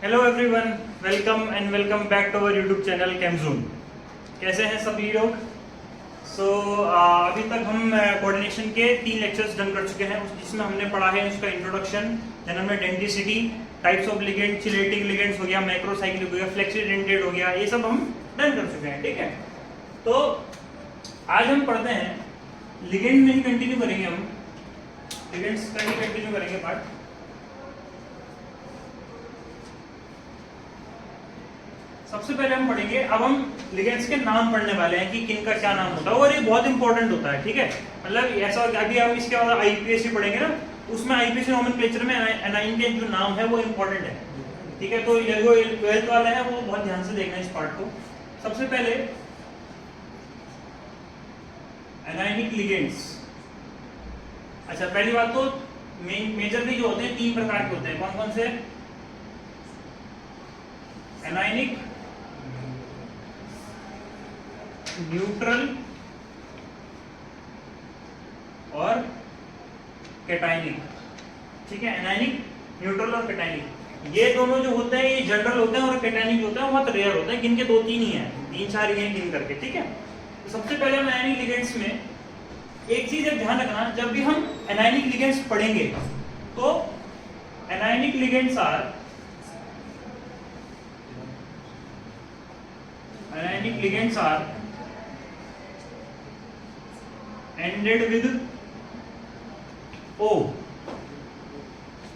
Hello everyone, welcome back to our YouTube channel केमजून। कैसे हैं सभी लोग? अभी तक हम कोऑर्डिनेशन के 3 लेक्चर्स डन कर चुके हैं, जिसमें हमने पढ़ा है उसका इंट्रोडक्शन, देन हमने denticity, types of ligand, chelating ligands हो गया, मैक्रोसाइक्लिक हो गया, फ्लेक्सीडेंटेड हो गया, ये सब हम डन कर चुके हैं। ठीक है, तो आज हम पढ़ते हैं लिगेंड में ही कंटिन्यू करेंगे, हम लिगेंड्स का ही कंटिन्यू करेंगे पार्ट। सबसे पहले हम पढ़ेंगे, अब हम लिगेंड्स के नाम पढ़ने वाले हैं कि किनका क्या नाम होता है, और ये बहुत इंपॉर्टेंट होता है। ठीक है, मतलब ऐसा अभी हम इसके बाद आईपीएस भी पढ़ेंगे ना, उसमें आईपीएस नोमेनक्लेचर में एनाइन के जो नाम है वो इंपॉर्टेंट है। ठीक है, तो ये जो 12th वाले हैं वो बहुत ध्यान से देखना इस पार्ट को। सबसे पहले एनाइनिक लिगेंड्स। अच्छा, पहली बात तो मेजरली जो होते हैं 3 प्रकार के होते हैं। कौन कौन से? एनाइनिक, न्यूट्रल और कैटाइनिक। ठीक है, एनाइनिक, न्यूट्रल और कैटाइनिक, ये दोनों जो होते हैं ये जनरल होते हैं, और कैटाइनिक जो होते हैं बहुत रेयर होते हैं, गिनके 2-3 ही हैं, 3-4 ही हैं गिन करके। ठीक है, तो सबसे पहले हम एनाइनिक लिगेंड्स में एक चीज ध्यान रखना, जब भी हम एनाइनिक लिगेंड्स पढ़ेंगे तो anionic ligands are ended with O।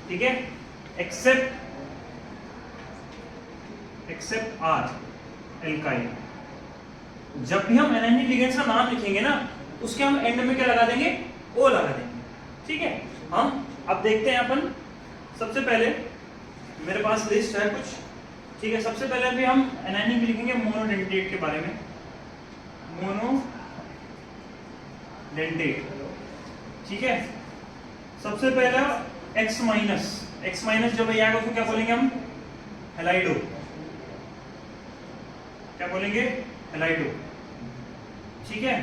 ठीक है, except R, एल्काइल। जब भी हम एनाइनिक लिगेंड्स का नाम लिखेंगे ना, उसके हम एंड में क्या लगा देंगे? O लगा देंगे। ठीक है, हम अब देखते हैं अपन। सबसे पहले मेरे पास लिस्ट है कुछ। ठीक है, सबसे पहले भी हम एनाइनिक में लिखेंगे मोनोडेंटेट के बारे में, मोनोडेंटेट। ठीक है, सबसे पहला X माइनस जब आएगा उसको क्या बोलेंगे हम? हेलाइडो। क्या बोलेंगे? हेलाइडो। ठीक है,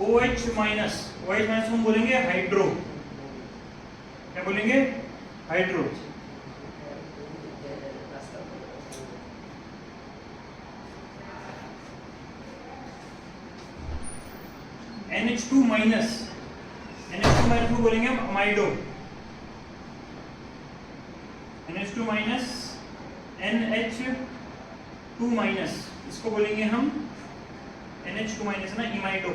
OH माइनस को हम बोलेंगे हाइड्रो। क्या बोलेंगे? हाइड्रो। NH2 माइनस को बोलेंगे हम amido. NH2 minus, NH2 minus, इसको बोलेंगे हम NH2 माइनस ना, इमाइडो।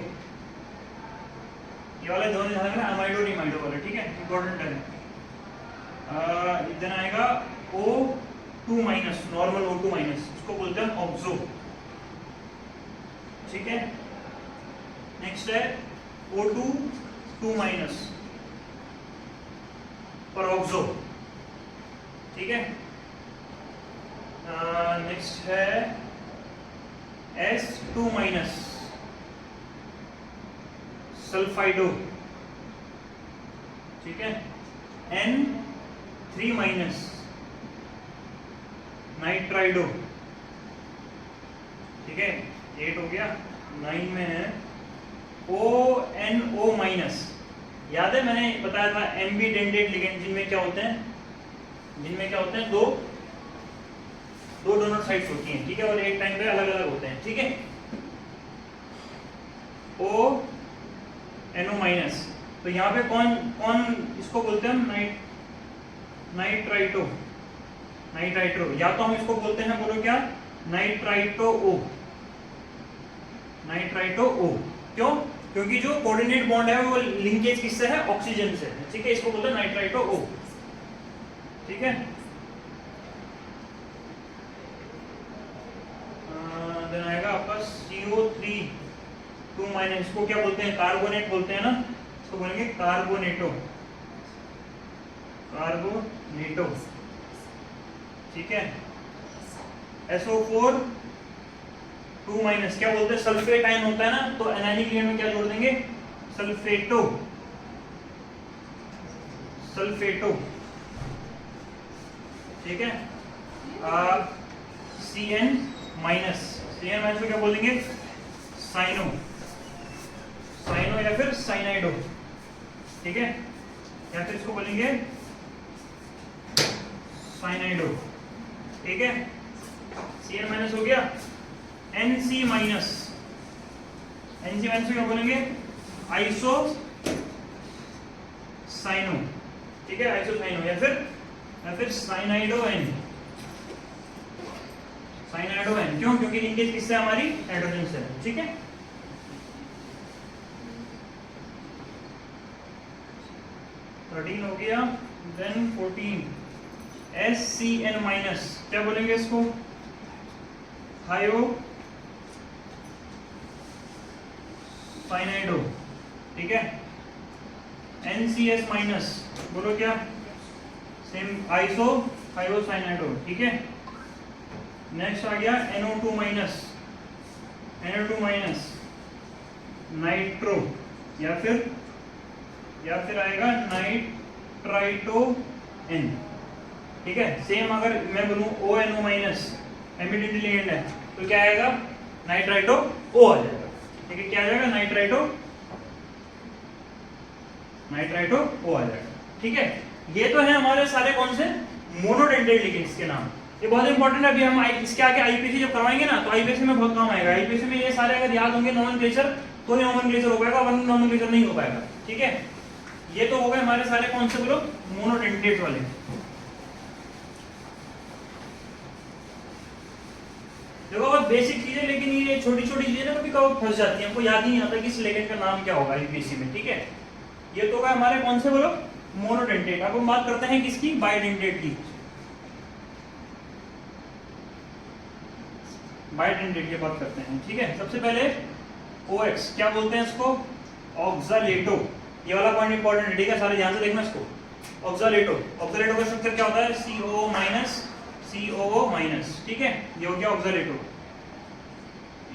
ये वाले दोनों ध्यान रखना, अमाइडो और इमाइडो वाले। ठीक है, इंपॉर्टेंट है। इधर आएगा O2 minus, normal O2 minus, इसको बोलते हैं ऑक्सो। ठीक है, नेक्स्ट है O2 माइनस, परऑक्सो। ठीक है, नेक्स्ट है S2 माइनस, सल्फाइडो। ठीक है, N3 माइनस, नाइट्राइडो। ठीक है, 8 हो गया। 9 में है ONO माइनस। याद है मैंने बताया था एम्बीडेंटेड लिगेंड जिनमें क्या होते हैं? दो डोनर साइट्स होती हैं। ठीक है, और एक टाइम पे अलग अलग होते हैं। ठीक है, ONO माइनस, तो यहाँ पे कौन इसको बोलते हैं? नाइट्राइटो। या तो हम इसको बोलते हैं, बोलो क्या? Nitrito O। क्यों? क्योंकि जो कोऑर्डिनेट बॉन्ड है वो लिंकेज किससे है? ऑक्सीजन से। ठीक है, इसको बोलते हैं नाइट्राइटो O। ठीक है, देन आएगा आपका CO3 माइनस, इसको क्या बोलते हैं? कार्बोनेट बोलते हैं ना, इसको बोलेंगे कार्बोनेटो। ठीक है, SO4 माइनस, क्या बोलते हैं? सल्फेट आयन होता है ना, तो एनाइनिक लिगेंड में क्या जोड़ देंगे? सल्फेटो। ठीक है, CN माइनस को क्या बोलेंगे? साइनो या फिर साइनाइडो। ठीक है, या फिर इसको बोलेंगे साइनाइडो। ठीक है, Cn माइनस हो गया, Nc माइनस, Nc माइनस क्या बोलेंगे, आइसो साइनो, ठीक है, आइसो साइनो या फिर साइनाइडो एन, साइनाइडो एन, क्यों, क्योंकि लिंकेज किससे हमारी हाइड्रोजन से है, ठीक है। हो गया, देन 14 SCN माइनस, क्या बोलेंगे इसको, हायो साइनाइडो, ठीक है। NCS माइनस, बोलो क्या, सेम आइसो हायो साइनाइडो, ठीक है। नेक्स्ट आ गया NO2 minus, NO2 minus nitro या फिर आएगा नाइट्राइटो N, ठीक है। सेम अगर मैं बोलूं ONO माइनस, एमिडिटी लिगेंड है, तो क्या आएगा, नाइट्राइटो O आ जाएगा, ठीक है। क्या आ जाएगा, नाइट्राइटो O आ जाएगा, ठीक है। ये तो है हमारे सारे कौन से मोनोडेंटेट लिगेंड्स के नाम। ये बहुत इंपॉर्टेंट है, अभी हम इसके आगे आईपीसी जब करवाएंगे ना, तो आईपीसी में बहुत काम आएगा। आईपीसी में ये सारे अगर याद होंगे नोमेनक्लेचर, तो ही नोमेनक्लेचर हो पाएगा, वरना नोमेनक्लेचर नहीं हो पाएगा, ठीक है। ये तो हो गए हमारे सारे कौन से बोलो, मोनोडेंटेट वाले। देखो बहुत बेसिक चीजें, लेकिन ये छोटी छोटी चीजें ना कभी कभी फंस जाती हैं, हमको याद ही नहीं आता कि इस लिगेंड का नाम क्या होगा आईपीसी में, ठीक है। ये तो होगा हमारे कौन से बोलो, मोनोडेंटेट। अब हम बात करते हैं किसकी, बाइडेंटेट की। बाइडेंटेट की बात करते हैं, ठीक है। सबसे पहले OX, क्या बोलते हैं इसको, ऑक्सालेटो। ये वाला पॉइंट इंपॉर्टेंट है, ठीक है, सारे ध्यान से देखना इसको। ऑक्सालेटो, ऑक्सालेटो का स्ट्रक्चर क्या होता है, COO माइनस COO माइनस, ठीक है। ये हो गया ऑक्सालेटो,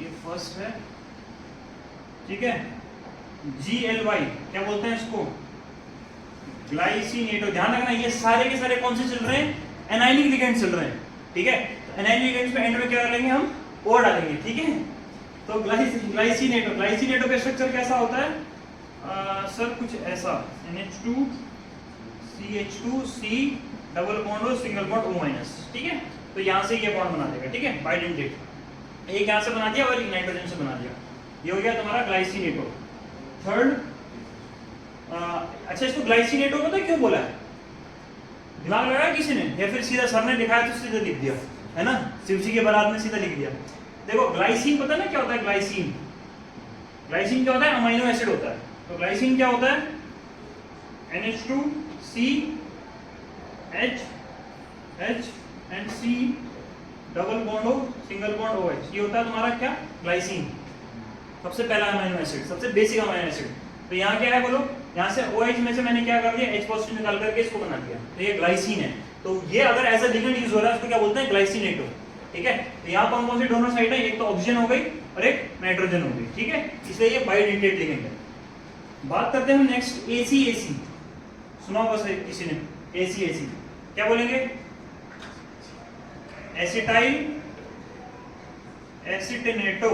ये फर्स्ट है, ठीक है। GLY, क्या बोलते हैं इसको, ग्लाइसिनेटो। ध्यान रखना ये सारे के सारे कौन से चल रहे हैं, एनाइलिक लिगेंड चल रहे हैं, ठीक है। एनाइलिक लिगेंड्स में एंड में क्या करेंगे हम, O डालेंगे, ठीक है। तो ग्लाइसिनेटो, ग्लाइसिनेटो का स्ट्रक्चर कैसा होता है, सर कुछ ऐसा, NH2 CH2 C double bond O single bond O minus, ठीक है। तो यहाँ से ये बॉन्ड बना देगा, ठीक है, बाइडेंटेट। एक यहाँ से बना दिया और एक नाइट्रोजन से बना दिया, ये हो गया तुम्हारा ग्लाइसिनेटो। थर्ड, अच्छा इसको ग्लाइसिनेटो पता है क्यों बोला है, दिमाग लगाया किसी ने, या फिर सीधा सर ने दिखाया तो सीधा लिख दिया, है ना, शिवजी के बारात में सीधा लिख दिया। देखो ग्लाइसिन पता है ना क्या होता है, ग्लाइसिन, ग्लाइसिन क्या होता है, अमीनो एसिड होता है। तो ग्लाइसिन क्या होता है, NH2 C H and C double bond O single bond OH, ये होता है तुम्हारा क्या, ग्लाइसिन। सबसे पहला अमीनो एसिड, सबसे बेसिक अमीनो एसिड। तो यहाँ क्या है बोलो, यहाँ से OH में से मैंने क्या कर दिया, H पॉजिटिव निकाल करके इसको बना दिया, तो ये ग्लाइसिन है। तो ये अगर एज अ लिगेंड यूज हो रहा है, उसको क्या बोलते हैं, ग्लाइसिनेटो, ठीक है। तो यहाँ कौन कौन सी दोनों साइड है, एक तो ऑक्सीजन हो गई और एक नाइट्रोजन हो गई, ठीक है, इसलिए ये बाइडेंटेट लिगेंड है। बात करते हैं हम नेक्स्ट ACAC, सुना होगा सर किसी ने, ACAC क्या बोलेंगे, एसिटाइल एसिटेनेटो,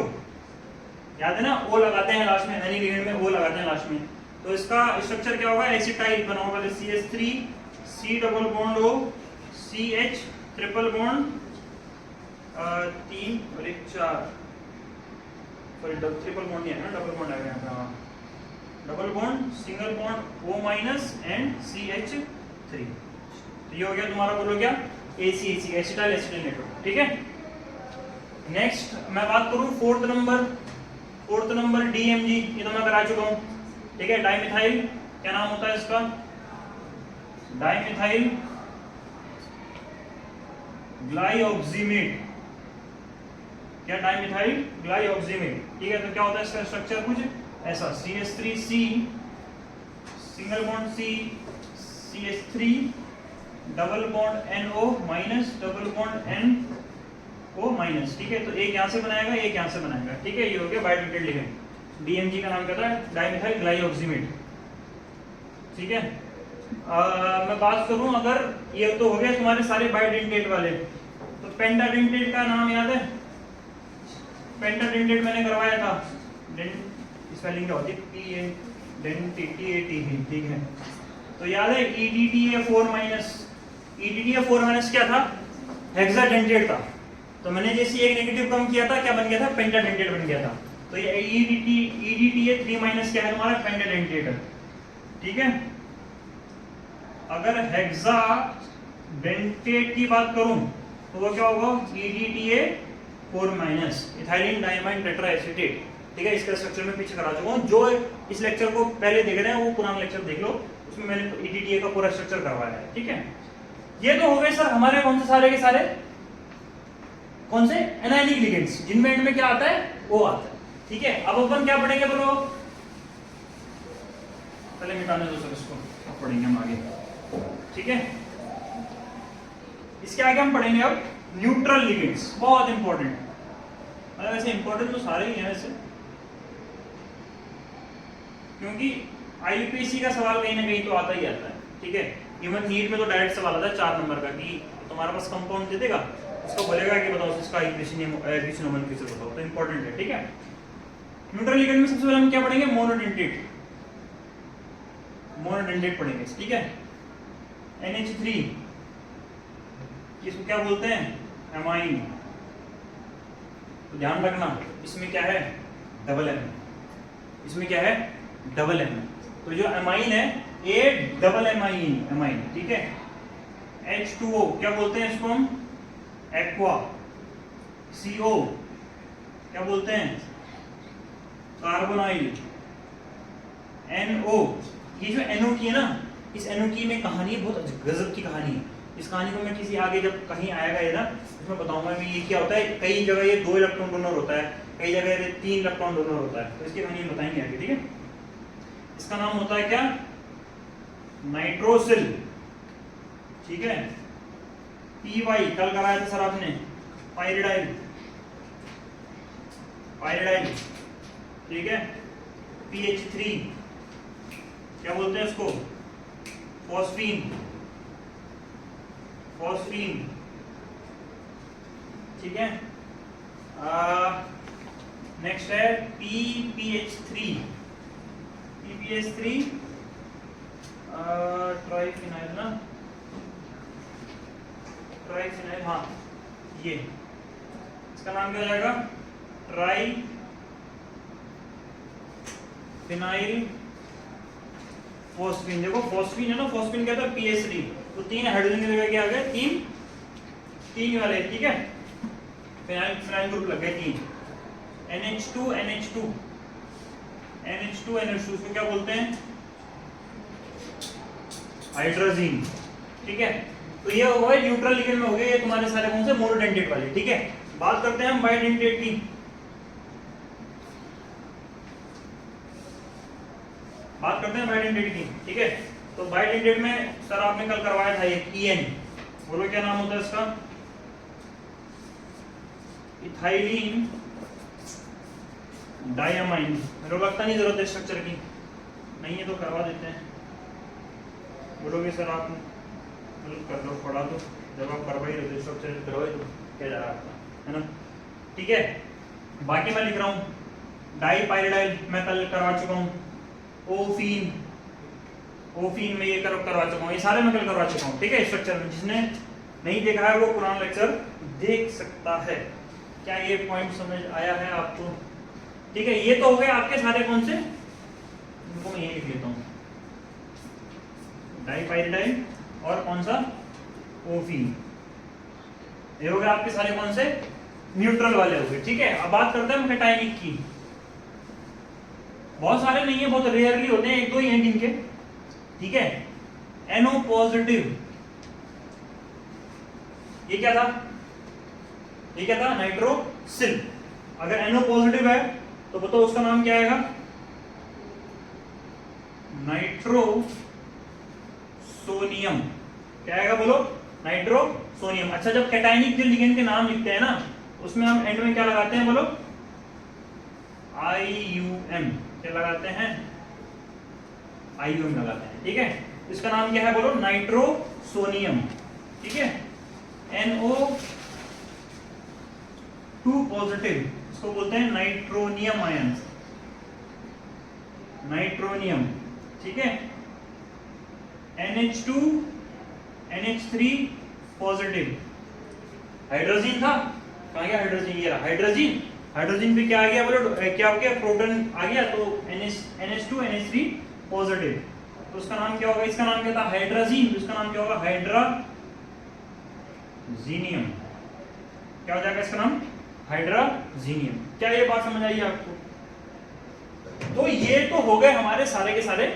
याद है ना, O लगाते हैं लास्ट में, एनी लिगेंड में O लगाते हैं लास्ट में। तो इसका स्ट्रक्चर क्या होगा, एसिटाइल बनाओ पहले, CH3 C double bond O CH triple bond 3 और 1 4, सॉरी ट्रिपल बॉन्ड नहीं है ना, डबल बॉन्ड आ गया यहाँ पे, double bond single bond O minus and CH3। तो ये हो गया तुम्हारा, बोलो क्या, ACAC, एसिटाइल एसिटेनेटो, ठीक है। नेक्स्ट मैं बात करूं फोर्थ नंबर DMG, ये तो मैं करा चुका हूं, ठीक है। डाइमिथाइल, क्या नाम होता है इसका, डाइमिथाइल ग्लाइऑक्सीमेट, क्या, डाइमिथाइल ग्लाइऑक्सीमेट, ठीक है। तो क्या होता है इसका स्ट्रक्चर, कुछ ऐसा, CH3C single bond C CH3 double bond NO minus double bond NO minus, ठीक है। तो एक यहाँ से बनाएगा, एक यहाँ से बनाएगा, ठीक है। ये हो गया बाइडेंटेट लिगेंड। DMG का नाम क्या है, डाइमिथाइल ग्लाइऑक्सीमेट, ठीक है। मैं बात करूं, अगर ये तो हो गया तुम्हारे सारे बाइडेंटेट वाले, तो पेंटाडेंटेट का नाम याद है, पेंटाडेंटेट मैंने करवाया था, स्पेलिंग क्या होती है, PA ठीक है। तो याद है EDTA4 माइनस, EDTA4 माइनस क्या था, हेक्साडेंटेट था, तो मैंने जैसे एक नेगेटिव कम किया था, क्या बन गया था, पेंटाडेंटेट बन गया था। तो ये EDTA 3 माइनस क्या है तुम्हारा, पेंटाडेंटेट। ठीक है, अगर हेक्साडेंटेट की बात करूं तो वो क्या होगा, EDTA 4 माइनस, इथाइलिन डाइमाइन टेट्राएसीटेट। ठीक है, इसका स्ट्रक्चर मैं पीछे करा चुका हूं, जो इस लेक्चर को पहले देख रहे हैं वो पुराना लेक्चर देख लो, उसमें मैंने EDTA का पूरा स्ट्रक्चर करवाया है। ठीक है, ये तो हो गए सर हमारे कौन से सारे के सारे, कौन से एनायनिक लिगेंड्स, जिनमें एंड में क्या आता है, वो आता है। ठीक है, अब अपन क्या पढ़ेंगे बोलो, पहले मिटाने दो सर इसको, अब पढ़ेंगे हम आगे। ठीक है, इसके आगे हम पढ़ेंगे अब न्यूट्रल लिगेंड्स, बहुत इंपॉर्टेंट। मतलब वैसे इंपॉर्टेंट तो सारे ही हैं वैसे, क्योंकि IUPAC का सवाल कहीं ना कहीं तो आता ही आता है। ठीक है, इवन नीट में तो डायरेक्ट सवाल आता है 4 नंबर का, कि तुम्हारे पास कंपाउंड दे देगा, उसको बोलेगा कि बताओ इसका IUPAC नोमेनक्लेचर बताओ, तो इंपॉर्टेंट है। ठीक है, न्यूट्रल लिगेंड में सबसे पहले हम क्या पढ़ेंगे, मोनोडेंटेट, मोनोडेंटेट पढ़ेंगे। ठीक है, NH3, इसको क्या बोलते हैं, एमाइन। तो ध्यान रखना, इसमें क्या है, डबल M, इसमें क्या है, डबल M। तो जो एमाइन है, ए डबल एमाइन, एमाइन। ठीक है, H2O क्या बोलते हैं इसको हम, एक्वा। CO क्या बोलते हैं, कार्बोनाइल। NO, ये जो NO की है ना, इस NO की में कहानी बहुत गजब की कहानी है। इस कहानी को मैं किसी आगे जब कहीं आएगा ये ना, उसमें बताऊंगा कि ये क्या होता है। कई जगह ये 2 इलेक्ट्रॉन डोनर होता है, कई जगह ये 3 इलेक्ट्रॉन डोनर होता है, तो इसकी कहानी बताएंगे आगे। ठीक है, इसका नाम होता है क्या, नाइट्रोसिल। ठीक है, PY कल कराया था सर आपने, पाइरिडाइल, पाइरिडाइल। ठीक है, PH3 क्या बोलते हैं इसको, फॉस्फीन, फॉस्फीन। ठीक है, नेक्स्ट है PPH3, PPH3 ट्राइफिनाइल ना, ट्राइफिनाइल, हाँ ये, इसका नाम क्या हो जाएगा, ट्राई फिनाइल फॉस्फीन। देखो फॉस्फीन है ना, फॉस्फीन क्या था, PH3, तो 3 हाइड्रोजन की जगह क्या आ गए, 3 वाले। ठीक है, फिनाइल, फिनाइल ग्रुप लग गए 3। NH2 NH2 NH2 NH2, इसको क्या बोलते हैं, हाइड्रोजीन। ठीक है, तो ये हो गए न्यूट्रल लिगेंड में हो गए ये तुम्हारे सारे कौन से, मोनोडेंटेट वाले। ठीक है, बात करते हैं हम बाइडेंटेट की। बात करते हैं बाइडेंटेट की। ठीक है, तो बाइडेंटेट में सर आपने कल करवाया था ये EN, बोलो क्या नाम होता है इसका, इथाइलिन डायमाइन। मेरे को लगता नहीं जरूरत है स्ट्रक्चर की, नहीं है तो करवा देते हैं। बोलोगे सर आप हेल्प कर दो, पढ़ा दो, जब आप करवा ही रहे स्ट्रक्चर करवाई तो क्या जा रहा है आपका, है ना। ठीक है, बाकी मैं लिख रहा हूँ डाईपाइरिडाइल मैं कल करवा चुका हूँ, ओफीन, ओफीन में ये करवा चुका हूँ, ये सारे मैं कल करवा चुका हूँ। ठीक है, स्ट्रक्चर में जिसने नहीं देखा है वो पुराना लेक्चर देख सकता है। क्या ये पॉइंट समझ आया है आपको? ठीक है, ये तो हो गए आपके सारे कौन से, इनको मैं यही लिख लेता हूँ, डाईपाइरिडाइल और कौन सा, ओफीन। ये हो गए आपके सारे कौन से, न्यूट्रल वाले हो गए। ठीक है, अब बात करते हैं हम कैटायनिक की। बहुत सारे नहीं है, बहुत रेयरली होते हैं, 1-2 ही हैं जिनके। ठीक है, NO पॉजिटिव, ये क्या था, ये क्या था, नाइट्रोसिल। अगर NO पॉजिटिव है तो बताओ उसका नाम क्या आएगा, नाइट्रोसोनियम। क्या आएगा बोलो, नाइट्रोसोनियम। अच्छा, जब कैटायनिक जो लिगेंड के नाम लिखते हैं ना, उसमें हम एंड में क्या लगाते हैं बोलो, IUM। क्या लगाते हैं, IUM लगाते हैं। ठीक है, इसका नाम क्या है बोलो, नाइट्रोसोनियम। ठीक है, NO2 पॉजिटिव, इसको बोलते हैं नाइट्रोनियम आयन, नाइट्रोनियम। ठीक है, NH2 NH3 पॉजिटिव, हाइड्रोजन था, कहाँ गया हाइड्रोजन, ये रहा हाइड्रोजन। हाइड्रोजन पे क्या आ गया बोलो, क्या हो गया, प्रोटॉन आ गया, तो NH2 NH3 पॉजिटिव, तो उसका नाम क्या होगा, इसका नाम क्या था हाइड्रोजन, तो इसका नाम क्या होगा हाइड्रोजीनियम। क्या हो जाएगा इसका नाम, हाइड्रोजीनियम। क्या ये बात समझ आई आपको? तो ये तो हो गए हमारे सारे के सारे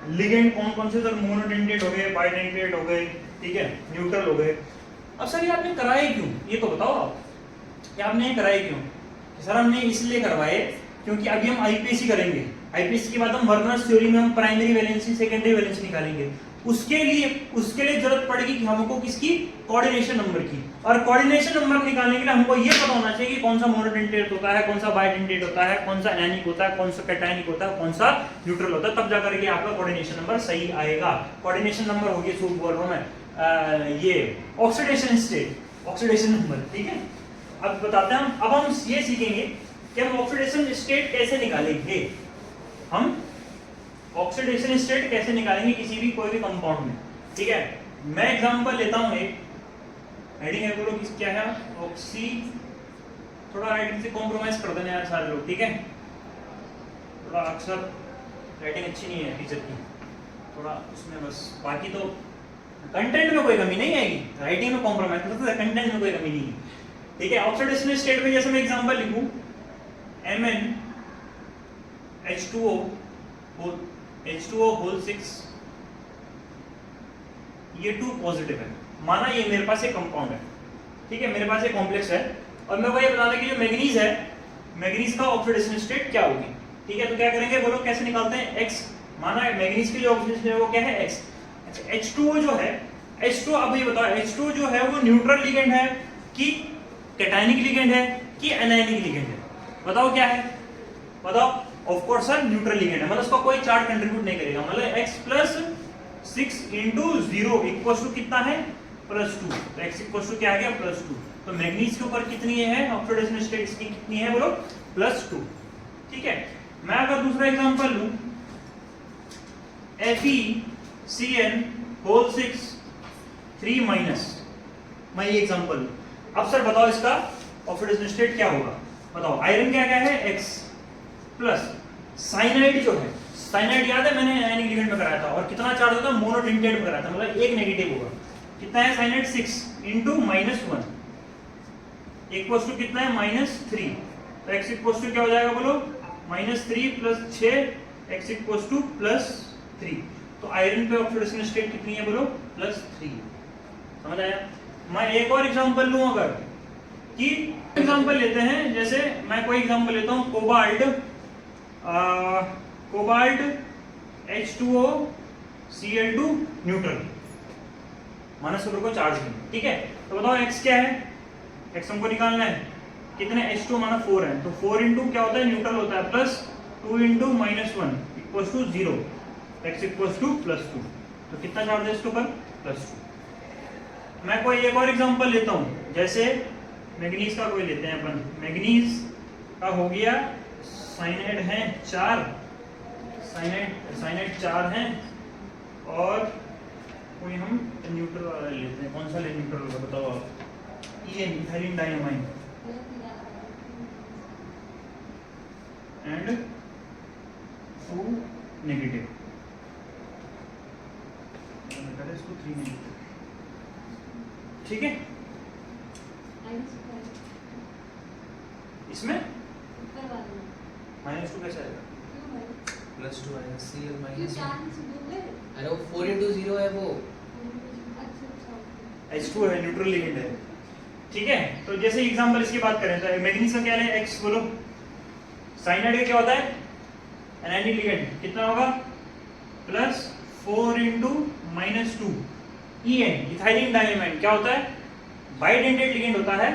लिगेंड, कौन कौन से, सर मोनोडेंटेट हो गए, बाइडेंटेट हो गए, ठीक है, न्यूट्रल हो गए। अब सर ये आपने कराए क्यों, ये तो बताओ आप, ये आपने कराए क्यों? सर हमने इसलिए करवाए क्योंकि अभी हम आईपीएससी करेंगे, आईपीएससी के बाद हम वर्नर्स थ्योरी में हम प्राइमरी वैलेंसी सेकेंडरी वैलेंसी निकालेंगे। उसके लिए जरूरत पड़ेगी कि हमको किसकी, कोऑर्डिनेशन नंबर की। और कोऑर्डिनेशन नंबर निकालने के लिए हमको ये पता होना चाहिए कि कौन सा मोनोडेंटेट होता है, कौन सा बाइडेंटेट होता है, कौन सा एनायनिक होता है, कौन सा कैटायनिक होता है, कौन सा न्यूट्रल होता है, तब जाकर के आपका कोऑर्डिनेशन नंबर सही आएगा। कोऑर्डिनेशन नंबर हो गया, सूट बोल रहा हूं मैं, ये ऑक्सीडेशन स्टेट, ऑक्सीडेशन नंबर, ठीक है। अब बताते हैं अब हम ये सीखेंगे कि हम ऑक्सीडेशन स्टेट कैसे निकालेंगे, हम ऑक्सीडेशन स्टेट कैसे निकालेंगे किसी भी कोई भी कंपाउंड में, ठीक है। मैं एग्जांपल लेता हूं, एक हेडिंग है बोलो किस क्या है, ऑक्सी, थोड़ा राइटिंग से कॉम्प्रोमाइज कर देना यार सारे लोग, ठीक है, थोड़ा अक्सर राइटिंग अच्छी नहीं है टीचर की, थोड़ा उसमें बस, बाकी तो कंटेंट में कोई कमी नहीं आएगी, राइटिंग में कॉम्प्रोमाइज कर सकते हैं, कंटेंट में कोई कमी नहीं है, ठीक है। ऑक्सीडेशन स्टेट में जैसे मैं एग्जांपल लिखूं H2O होल 6, ये 2 पॉजिटिव है, माना ये मेरे पास एक कंपाउंड है, ठीक है, मेरे पास एक कॉम्प्लेक्स है, और मेरे को ये बताना है कि जो मैग्नीज है, मैग्नीज का ऑक्सीडेशन स्टेट क्या होगी, ठीक है। तो क्या करेंगे बोलो, कैसे निकालते हैं, X, माना मैग्नीज के लिए ऑक्सीडेशन स्टेट वो क्या है, X। अच्छा H2O जो है, H2, अब ये बताओ H2O जो है वो न्यूट्रल लिगेंड है कि कैटायनिक लिगेंड है कि एनायनिक लिगेंड है, बताओ क्या है, बताओ। Of course sir neutral ligand है, मतलब उसका कोई चार्ज कंट्रीब्यूट नहीं करेगा, मतलब X प्लस 6 × 0 इक्वल्स टू कितना है, +2, तो X इक्वल्स टू क्या आ गया, +2। तो मैग्नीज के ऊपर कितनी है ऑक्सीडेशन स्टेट, इसकी कितनी है बोलो, +2, ठीक है। मैं अगर दूसरा एग्जांपल लूं FeCN होल 6 3-, मैं ये एग्जांपल लूं, अब सर बताओ इसका ऑक्सीडेशन स्टेट क्या होगा, बताओ। आयरन क्या क्या है, X प्लस साइनाइड जो है, साइनाइड याद है मैंने एनायनिक लिगेंड में कराया था, और कितना चार्ज होता है, मोनोडेंटेट में कराया था, मतलब एक नेगेटिव होगा, कितना है साइनाइड, 6 × -1 इक्वल्स टू कितना है, -3, तो X इक्वल्स टू क्या हो जाएगा बोलो, -3 + 6 X इक्वल्स टू +3, तो आयरन पे ऑक्सीडेशन स्टेट कितनी है बोलो, +3, समझ आया। मैं एक और एग्जांपल लूं, अगर कि एग्जांपल लेते हैं, जैसे मैं कोई एग्जांपल लेता हूं, कोबाल्ट H2O Cl2 न्यूट्रल, माना सुपर को चार्ज नहीं, ठीक है। तो बताओ X क्या है, X हमको निकालना है, कितने H2 माना 4 है, तो 4 × क्या होता है, न्यूट्रल होता है, +2 × -1 equals to 0, X equals to +2, तो कितना चार्ज है इसके ऊपर, +2। मैं कोई एक और एग्जांपल लेता हूं, जैसे मैग्नीज का कोई लेते हैं अपन, मैग्नीज का हो गया, साइनाइड हैं 4, साइनाइड 4 हैं, और कोई हम न्यूट्रल वाला लेते हैं, कौन सा ले न्यूट्रल वाला बताओ आप, इथाइलिन डायमाइन एंड 2 नेगेटिव, इसको 3 नेगेटिव, ठीक है। इसमें -2 कैसे आएगा, +2 आएगा, Cl माइनस, अरे वो 4 × 0 है वो, H2 है, न्यूट्रल लिगेंड है, ठीक है। तो जैसे एग्जांपल इसकी बात करें तो मैग्नीज का क्या है, X बोलो, साइनाइड का क्या होता है, एनायनिक लिगेंड, कितना होगा, +4 × -2, En इथाइलिन डायमाइन क्या होता है, बाइडेंटेट लिगेंड होता है,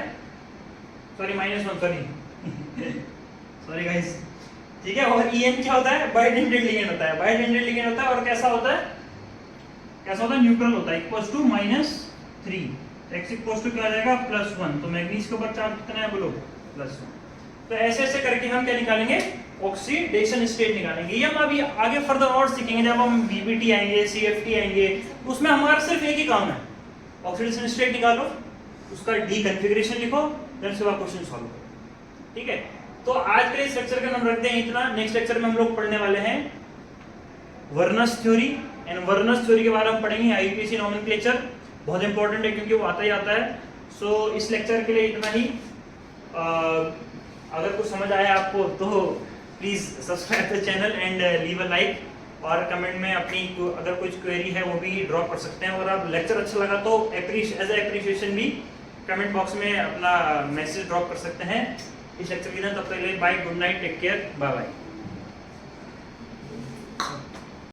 सॉरी -1, सॉरी गाइस, ठीक है। और En क्या होता है, बाइडेंटेट लिगेंड होता है, बाइडेंटेट लिगेंड होता है, और कैसा होता है, कैसा होता है, न्यूट्रल होता है, equals to -3, X equals to क्या आ जाएगा, +1, तो मैग्नीज के ऊपर चार्ज कितना है बोलो, +1। तो ऐसे ऐसे करके हम क्या निकालेंगे, ऑक्सीडेशन स्टेट निकालेंगे। ये हम अभी आगे फर्दर और सीखेंगे, जब हम BBT आएंगे, CFT आएंगे, उसमें हमारा सिर्फ एक ही काम है, ऑक्सीडेशन स्टेट निकालो, उसका डी कन्फिग्रेशन लिखो, देन उसके बाद क्वेश्चन सॉल्व करो। ठीक है, तो आज के इस लेक्चर का नाम रखते हैं इतना। नेक्स्ट लेक्चर में हम लोग पढ़ने वाले हैं वर्नस थ्योरी, एंड वर्नस थ्योरी के बारे में पढ़ेंगे आईपीसी नोमेनक्लेचर, बहुत इंपॉर्टेंट है क्योंकि वो आता ही आता है। सो इस लेक्चर के लिए इतना ही। अगर कुछ समझ आया आपको तो please subscribe the channel and leave a like, और कमेंट में अपनी अगर कुछ क्वेरी है वो भी ड्रॉप कर सकते हैं। और आप लेक्चर अच्छा लगा तो एज एप्रिशिएशन भी कमेंट बॉक्स में अपना मैसेज ड्रॉप कर सकते हैं इस लेक्चर के लिए। तब तक के लिए bye, good night, take care, bye bye.